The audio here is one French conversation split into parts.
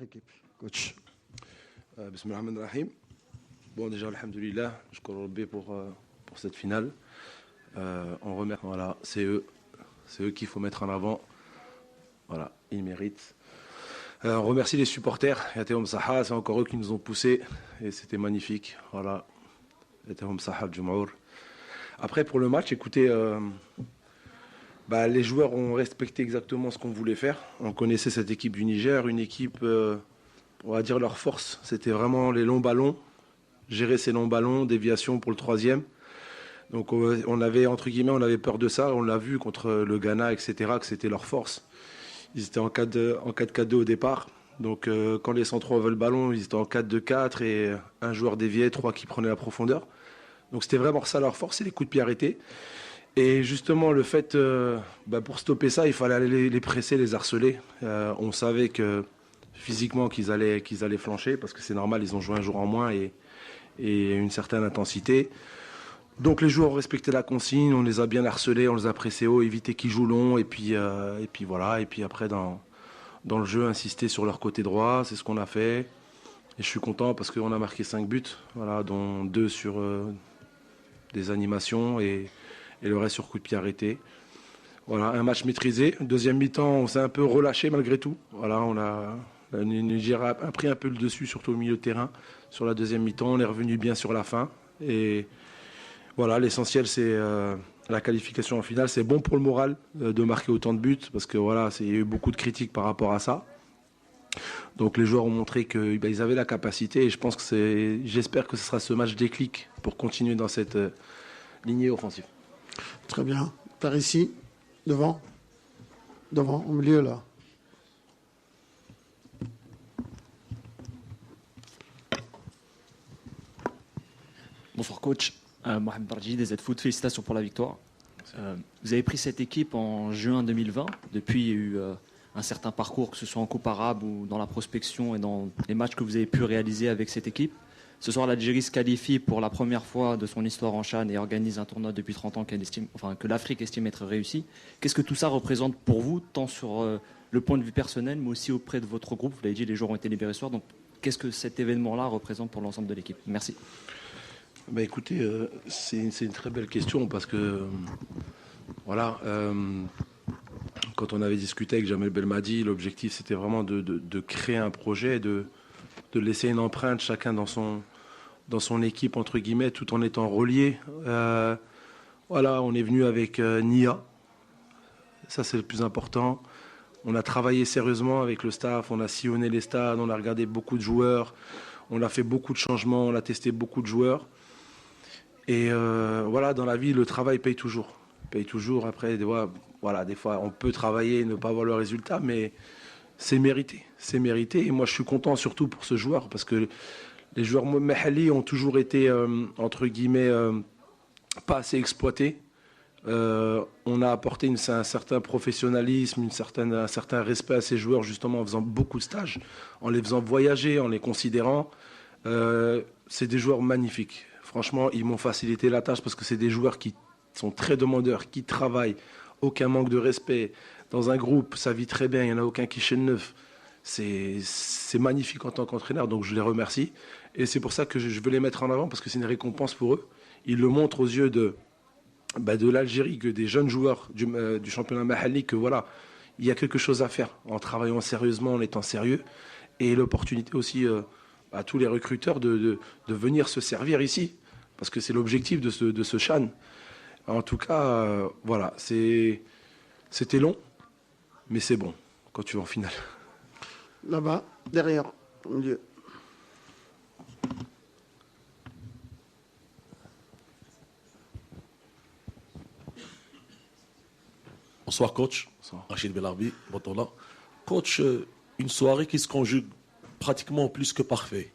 Équipe, coach. Bismillah ar-Rahman ar-Rahim. Bon, déjà, alhamdoulilah, je crois pour cette finale. On remercie, voilà, c'est eux qu'il faut mettre en avant. Voilà, ils méritent. On remercie les supporters. Yateum Saha, c'est encore eux qui nous ont poussés et c'était magnifique. Voilà, Yateum Saha al-Jum'our. Après, pour le match, écoutez, les joueurs ont respecté exactement ce qu'on voulait faire. On connaissait cette équipe du Niger, une équipe, on va dire leur force, c'était vraiment les longs ballons, gérer ces longs ballons, déviation pour le troisième. Donc on avait, entre guillemets, on avait peur de ça, on l'a vu contre le Ghana, etc., que c'était leur force. Ils étaient en 4-4-2 au départ. Donc quand les centraux avaient le ballon, ils étaient en 4-2-4 et un joueur dévié, 3 qui prenaient la profondeur. Donc c'était vraiment ça leur force, c'est les coups de pied arrêtés. Et justement, le fait, pour stopper ça, il fallait aller les presser, les harceler. On savait que physiquement qu'ils allaient flancher, parce que c'est normal, ils ont joué un jour en moins et une certaine intensité. Donc les joueurs ont respecté la consigne, on les a bien harcelés, on les a pressés haut, évité qu'ils jouent long, et puis voilà. Et puis après, dans le jeu, insister sur leur côté droit, c'est ce qu'on a fait. Et je suis content parce qu'on a marqué 5 buts, voilà, dont 2 sur des animations et le reste sur coup de pied arrêté. Voilà, un match maîtrisé. Deuxième mi-temps, on s'est un peu relâché malgré tout. Voilà, le Niger a pris un peu le dessus, surtout au milieu de terrain. Sur la deuxième mi-temps, on est revenu bien sur la fin. Et voilà, l'essentiel, c'est la qualification en finale. C'est bon pour le moral de marquer autant de buts, parce que voilà, il y a eu beaucoup de critiques par rapport à ça. Donc les joueurs ont montré qu'ils avaient la capacité, et j'espère que ce sera ce match déclic pour continuer dans cette lignée offensive. Très bien. Par ici, devant, au milieu là. Bonsoir coach, Mohamed Barji des Z-Foot, félicitations pour la victoire. Vous avez pris cette équipe en juin 2020, depuis il y a eu un certain parcours, que ce soit en Coupe arabe ou dans la prospection et dans les matchs que vous avez pu réaliser avec cette équipe. Ce soir, l'Algérie se qualifie pour la première fois de son histoire en CHAN et organise un tournoi depuis 30 ans que l'Afrique estime être réussi. Qu'est-ce que tout ça représente pour vous, tant sur le point de vue personnel, mais aussi auprès de votre groupe? Vous l'avez dit, les joueurs ont été libérés ce soir. Donc, qu'est-ce que cet événement-là représente pour l'ensemble de l'équipe? Merci. Écoutez, c'est une très belle question parce que, voilà, quand on avait discuté avec Jamel Belmadi, l'objectif c'était vraiment de créer un projet, de laisser une empreinte chacun dans son équipe, entre guillemets, tout en étant relié. Voilà, on est venu avec Nia. Ça, c'est le plus important. On a travaillé sérieusement avec le staff, on a sillonné les stades, on a regardé beaucoup de joueurs, on a fait beaucoup de changements, on a testé beaucoup de joueurs. Et voilà, dans la vie, le travail paye toujours. Après, des fois, on peut travailler et ne pas avoir le résultat, mais c'est mérité. C'est mérité. Et moi, je suis content surtout pour ce joueur, parce que les joueurs Mahali ont toujours été, entre guillemets, pas assez exploités. On a apporté un certain professionnalisme, un certain respect à ces joueurs, justement en faisant beaucoup de stages, en les faisant voyager, en les considérant. C'est des joueurs magnifiques. Franchement, ils m'ont facilité la tâche parce que c'est des joueurs qui sont très demandeurs, qui travaillent, aucun manque de respect. Dans un groupe, ça vit très bien, il n'y en a aucun qui chaîne neuf. C'est magnifique en tant qu'entraîneur, donc je les remercie. Et c'est pour ça que je veux les mettre en avant, parce que c'est une récompense pour eux. Ils le montrent aux yeux de l'Algérie, que des jeunes joueurs du championnat Mahali, que voilà, il y a quelque chose à faire en travaillant sérieusement, en étant sérieux. Et l'opportunité aussi à tous les recruteurs de venir se servir ici, parce que c'est l'objectif de ce CHAN. En tout cas, voilà, c'était long, mais c'est bon quand tu vas en finale. Là-bas, derrière, au milieu. Bonsoir coach, Rachid Belarbi, Botola. Coach, une soirée qui se conjugue pratiquement plus que parfait.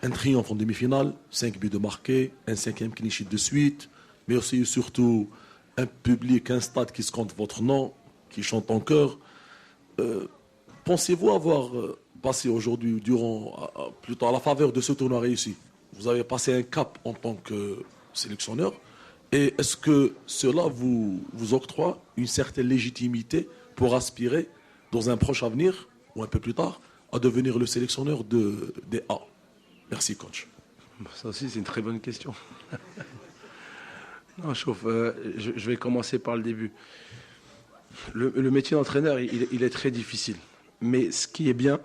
Un triomphe en demi-finale, 5 buts de marqués, un 5e clean sheet de suite, mais aussi surtout un public, un stade qui scande votre nom, qui chante en chœur. Pensez-vous avoir passé aujourd'hui, plutôt à la faveur de ce tournoi réussi? Vous avez passé un cap en tant que sélectionneur. Et est-ce que cela vous octroie une certaine légitimité pour aspirer, dans un proche avenir, ou un peu plus tard, à devenir le sélectionneur des A? Merci, coach. Ça aussi, c'est une très bonne question. Non, je vais commencer par le début. Le métier d'entraîneur, il est très difficile. Mais ce qui est bien,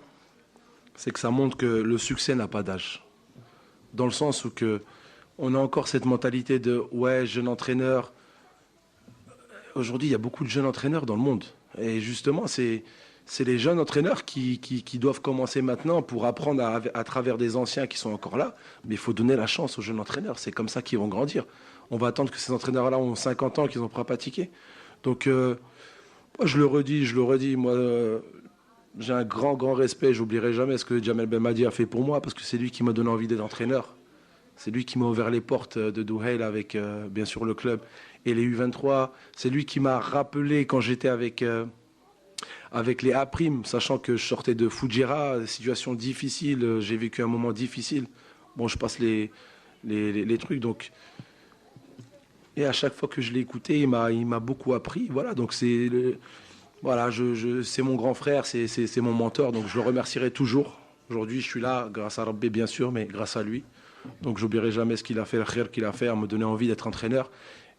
c'est que ça montre que le succès n'a pas d'âge. Dans le sens où on a encore cette mentalité de « ouais, jeune entraîneur ». Aujourd'hui, il y a beaucoup de jeunes entraîneurs dans le monde. Et justement, c'est les jeunes entraîneurs qui doivent commencer maintenant pour apprendre à travers des anciens qui sont encore là. Mais il faut donner la chance aux jeunes entraîneurs. C'est comme ça qu'ils vont grandir. On va attendre que ces entraîneurs-là ont 50 ans, qu'ils n'ont pas pratiqué. Donc, moi, je le redis. Moi, j'ai un grand respect. J'oublierai jamais ce que Jamel Belmadi a fait pour moi, parce que c'est lui qui m'a donné envie d'être entraîneur. C'est lui qui m'a ouvert les portes de Douhail avec, bien sûr, le club et les U23. C'est lui qui m'a rappelé quand j'étais avec les A', sachant que je sortais de Fougera, situation difficile. J'ai vécu un moment difficile. Bon, je passe les trucs, donc... Et à chaque fois que je l'ai écouté, il m'a beaucoup appris. Voilà, donc c'est mon grand frère, c'est mon mentor, donc je le remercierai toujours. Aujourd'hui, je suis là grâce à Rabbi, bien sûr, mais grâce à lui. Donc j'oublierai jamais ce qu'il a fait, le khir qu'il a fait, à me donner envie d'être entraîneur.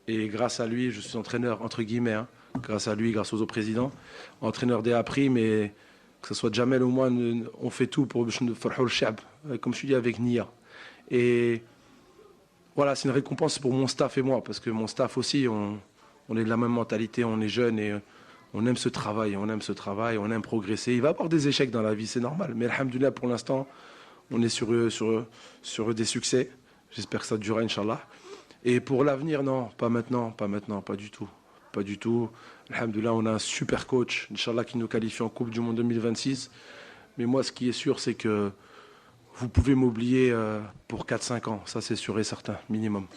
Et grâce à lui, je suis entraîneur, entre guillemets, hein, grâce à lui, grâce aux autres présidents, entraîneur des A', mais que ce soit Jamel ou moi, on fait tout pour faire le shab, comme je suis dit, avec Nia. Et voilà, c'est une récompense pour mon staff et moi, parce que mon staff aussi, on est de la même mentalité, on est jeunes et on aime ce travail, on aime progresser. Il va y avoir des échecs dans la vie, c'est normal, mais alhamdoulilah, pour l'instant, on est sur des succès. J'espère que ça durera, Inch'Allah. Et pour l'avenir, non, pas maintenant, pas du tout. Pas du tout. Alhamdoulilah, on a un super coach, Inch'Allah, qui nous qualifie en Coupe du Monde 2026. Mais moi, ce qui est sûr, c'est que vous pouvez m'oublier pour 4-5 ans. Ça, c'est sûr et certain, minimum.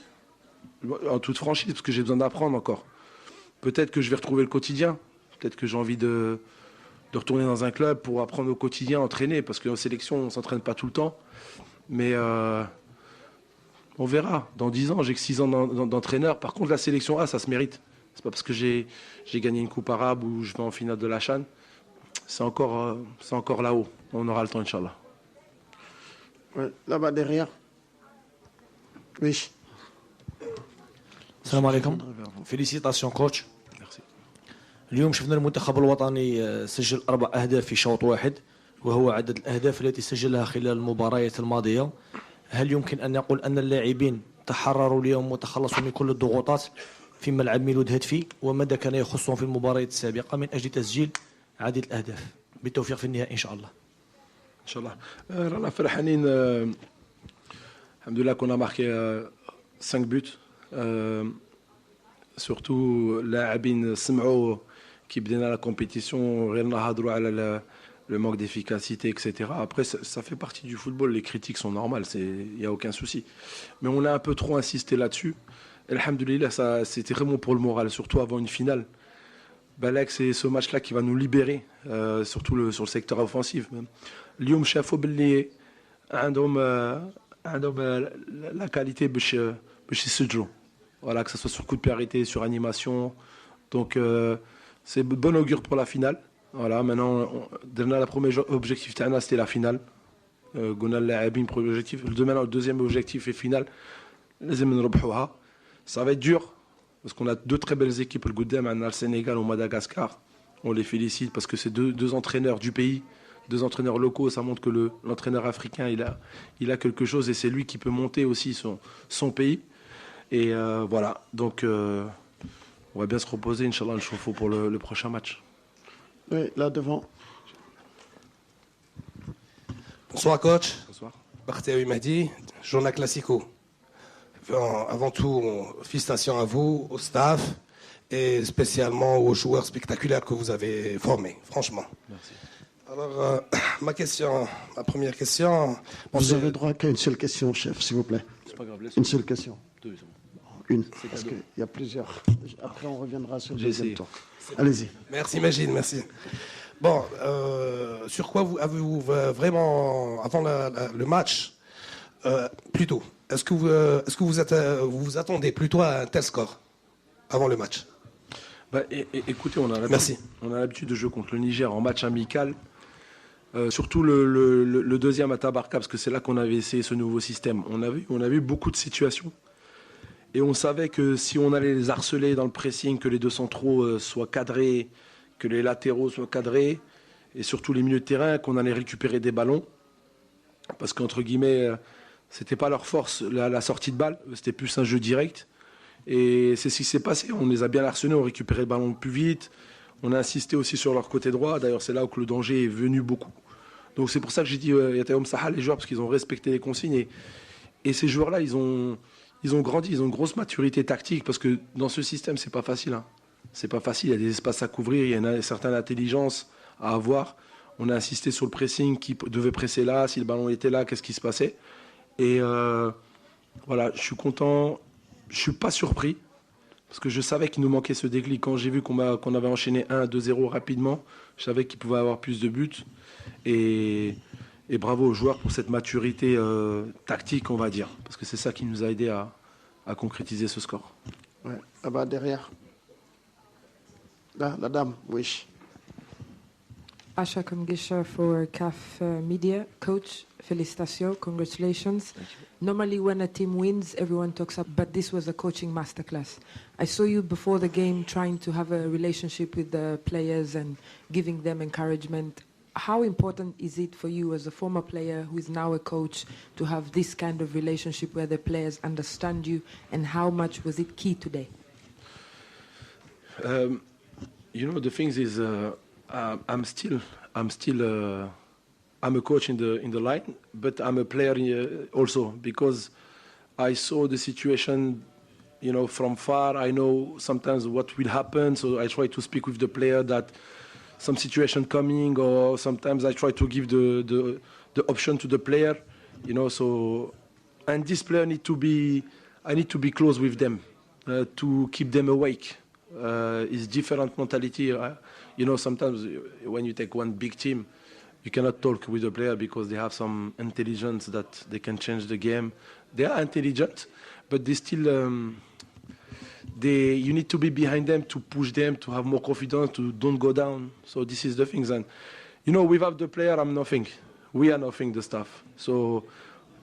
En toute franchise, parce que j'ai besoin d'apprendre encore. Peut-être que je vais retrouver le quotidien. Peut-être que j'ai envie de retourner dans un club pour apprendre au quotidien, entraîner. Parce qu'en sélection, on ne s'entraîne pas tout le temps. Mais on verra. Dans 10 ans, j'ai que 6 ans d'entraîneur. Par contre, la sélection A, ça se mérite. C'est pas parce que j'ai gagné une coupe arabe ou je vais en finale de la CHAN. C'est encore là-haut. On aura le temps, Inch'Allah. Ouais, là-bas derrière. Oui. السلام عليكم. فيليسيتاسيون كوتش. Merci. اليوم شفنا المنتخب الوطني سجل 4 أهداف في شوط واحد، وهو عدد الأهداف التي سجلها خلال المباريات الماضية. هل يمكن أن نقول أن اللاعبين تحرروا اليوم وتخلصوا من كل الضغوطات في ملعب ميلود هدفي، وماذا كان يخصهم في المباريات السابقة من أجل تسجيل عديد الأهداف؟ بالتوفيق في النهائي إن شاء الله. Inch'Allah. Rana Farhanin, alhamdoulilah qu'on a marqué 5 buts. Surtout, لاعبين سمعوا qui بدينا la compétition, غير نهضروا على le manque d'efficacité, etc. Après, ça fait partie du football, les critiques sont normales, il n'y a aucun souci. Mais on a un peu trop insisté là-dessus. Alhamdoulilah, c'était vraiment pour le moral, surtout avant une finale. Balak, c'est ce match-là qui va nous libérer, surtout sur le secteur offensif. اليوم شافوا باللي عندهم la qualité باش يسجلوا. Voilà, que ce soit sur coup de pied arrêté, sur animation. Donc c'est bon augure pour la finale. Voilà, maintenant le premier objectif c'était la finale. قلنا اللاعبين premier objectif. Maintenant le deuxième objectif est finale. لازم نربحوها. Ça va être dur parce qu'on a 2 très belles équipes, le Goudem, le Sénégal ou Madagascar. On les félicite parce que c'est deux entraîneurs du pays. 2 entraîneurs locaux, ça montre que l'entraîneur africain, il a quelque chose et c'est lui qui peut monter aussi son pays. Et voilà, donc on va bien se reposer, Inch'Allah, le chauffe pour le prochain match. Oui, là devant. Bonsoir coach. Bonsoir. Barthéoui Mahdi, Journal Classico. Avant tout, félicitations à vous, au staff et spécialement aux joueurs spectaculaires que vous avez formés, franchement. Merci. Alors, ma première question... Vous avez droit qu'à une seule question, chef, s'il vous plaît. C'est pas grave, Une seule question. 2, c'est bon. Une, parce qu'il y a plusieurs. Après, on reviendra sur le J'ai deuxième essayé. tour. Allez-y. Merci Magine, merci. Bon, sur quoi avez-vous vraiment, avant le match, plutôt, est-ce que vous vous attendez plutôt à un tel score avant le match? Écoutez, on a Merci. l'habitude de jouer contre le Niger en match amical. Surtout le deuxième à Tabarka, parce que c'est là qu'on avait essayé ce nouveau système. On avait eu beaucoup de situations. Et on savait que si on allait les harceler dans le pressing, que les deux centraux soient cadrés, que les latéraux soient cadrés, et surtout les milieux de terrain, qu'on allait récupérer des ballons. Parce qu'entre guillemets, c'était pas leur force, la sortie de balle, c'était plus un jeu direct. Et c'est ce qui s'est passé. On les a bien harcelés, on récupérait le ballon plus vite. On a insisté aussi sur leur côté droit. D'ailleurs, c'est là où le danger est venu beaucoup. Donc c'est pour ça que j'ai dit Yataom Saha, les joueurs, parce qu'ils ont respecté les consignes. Et ces joueurs-là, ils ont grandi, ils ont une grosse maturité tactique, parce que dans ce système, c'est pas facile. Hein. C'est pas facile, il y a des espaces à couvrir, il y a une certaine intelligence à avoir. On a insisté sur le pressing, qui devait presser là, si le ballon était là, qu'est-ce qui se passait. Et voilà, je suis content, je suis pas surpris, parce que je savais qu'il nous manquait ce déclic. Quand j'ai vu qu'on avait enchaîné 1-2-0 rapidement, je savais qu'il pouvait avoir plus de buts. Et bravo aux joueurs pour cette maturité tactique, on va dire. Parce que c'est ça qui nous a aidé à concrétiser ce score. Ouais. Ah bah derrière. Là, la dame, oui. Asha Kamgisha for CAF Media. Coach, félicitations, congratulations. Normally when a team wins, everyone talks up, but this was a coaching masterclass. I saw you before the game trying to have a relationship with the players and giving them encouragement. How important is it for you as a former player who is now a coach to have this kind of relationship where the players understand you, and how much was it key today? You know, the thing is, I'm a coach in the line, but I'm a player also, because I saw the situation, you know, from far. I know sometimes what will happen, so I try to speak with the player that some situation coming, or sometimes I try to give the option to the player, you know. So, and this player I need to be close with them to keep them awake. It's different mentality. You know, sometimes when you take one big team, you cannot talk with the player because they have some intelligence that they can change the game. They are intelligent, but they still, you need to be behind them to push them, to have more confidence, to don't go down. So this is the things. And, you know, without the player, I'm nothing. We are nothing, the staff. So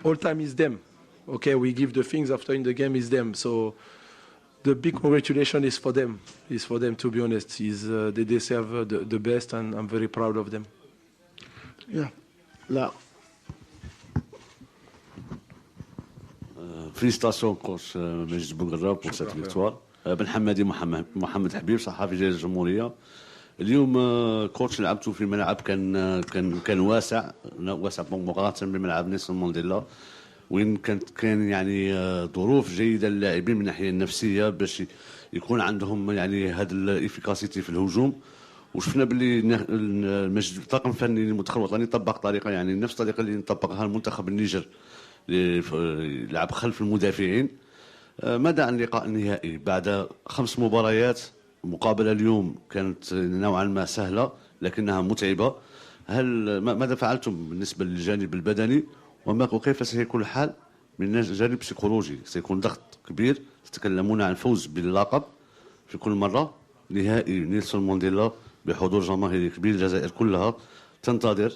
all time is them. Okay, we give the things after in the game is them. So the big congratulations is for them. Is for them, to be honest. They deserve the best, and I'm very proud of them. Yeah. Là. Félicitations coach مجد بوغرا pour cette victoire. بن حمادي محمد حبيب صحافي جريدة الجمهورية. اليوم كوتش لعبتوا في ملعب كان واسع مقارنة بملعب نيلسون مانديلا، وين كان يعني ظروف جيدة للاعبين من الناحية النفسية باش يكون عندهم يعني هذا الافيكاسيتي في الهجوم. وشفنا باللي الطاقم الفني للمنتخب الوطني طبق طريقه يعني نفس الطريقه اللي طبقها المنتخب النيجر اللي لعب خلف المدافعين. ماذا عن اللقاء النهائي بعد 5 مباريات؟ مقابله اليوم كانت نوعا ما سهله لكنها متعبه. ماذا فعلتم بالنسبه للجانب البدني، وكيف سيكون الحال من الجانب البسيكولوجي؟ سيكون ضغط كبير، تتكلمون عن فوز باللقب في كل مره، نهائي نيلسون مانديلا بحضور جماهيري كبير، الجزائر كلها تنتظر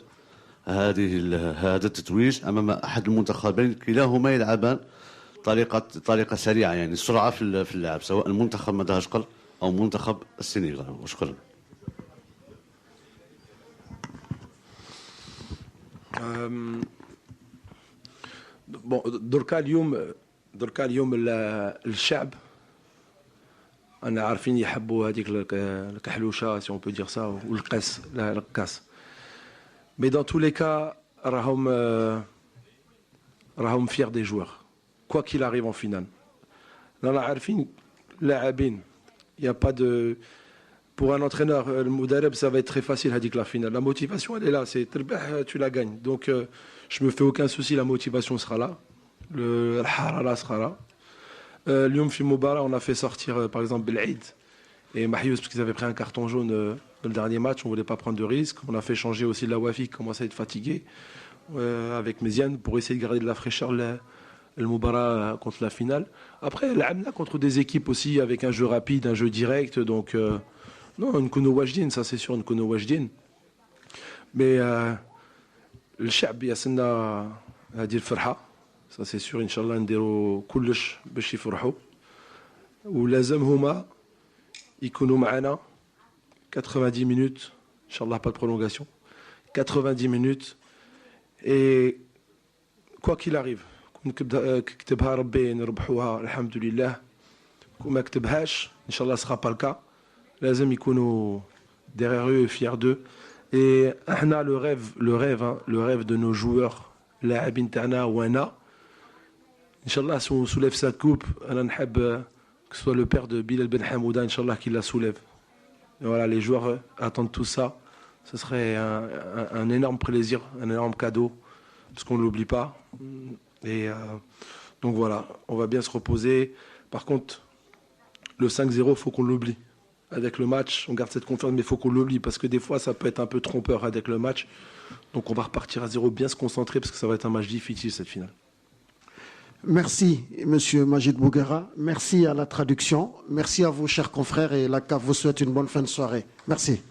هذا التتويج امام احد المنتخبين، كلاهما يلعبان طريقه سريعه، يعني سرعه في اللعب، سواء المنتخب مدغشقر او منتخب السنغال. وشكرا. دركا اليوم الشعب أنا عارفين يحبوا هذيك الكحلوشة si on peut dire ça والقاس القاس. Mais dans tous les cas راهم fiers des joueurs quoi qu'il arrive en finale. رانا عارفين لاعبين il y a pas de pour un entraîneur المدرب ça va être très facile هذيك la finale. La motivation elle est là, c'est تربح tu la gagnes. Donc je me fais aucun souci, la motivation sera là, الحرارة sera là. اليوم في مباراة on a fait sortir par exemple Belhaïd et Mahious parce qu'ils avaient pris un carton jaune dans le dernier match, on voulait pas prendre de risques. On a fait changer aussi la Wafi qui commençait à être fatigué avec Méziane pour essayer de garder de la fraîcheur le Moubara contre la finale. Après l'Amna contre des équipes aussi avec un jeu rapide, un jeu direct, donc non, Nkono Wajdin, ça c'est sûr, Nkono Wajdin. Mais الشعب ياسنا هذه الفرحه ça c'est sûr ان شاء الله نديروا كلش باش يفرحوا ولازم هما يكونوا معنا 90 minutes ان شاء الله pas de prolongation 90 minutes et quoi qu'il arrive كتبها ربي نربحوها الحمد لله وما كتبهاش ان شاء الله سera pas le cas لازم يكونوا derrière eux et fiers d'eux et احنا le rêve de nos joueurs لاعبين تاعنا وانا ان شاء الله si on soulève cette coupe انا نحب que ce soit le père de Bilal Ben Hamouda ان شاء الله qui la soulève et voilà les joueurs attendent tout ça ce serait un énorme plaisir un énorme cadeau parce qu'on ne l'oublie pas et donc voilà on va bien se reposer par contre le 5-0 faut qu'on l'oublie avec le match, on garde cette confiance, mais il faut qu'on l'oublie parce que des fois, ça peut être un peu trompeur avec le match. Donc, on va repartir à 0, bien se concentrer parce que ça va être un match difficile, cette finale. Merci, Monsieur Majid Bouguerra. Merci à la traduction. Merci à vous, chers confrères, et la CAF vous souhaite une bonne fin de soirée. Merci.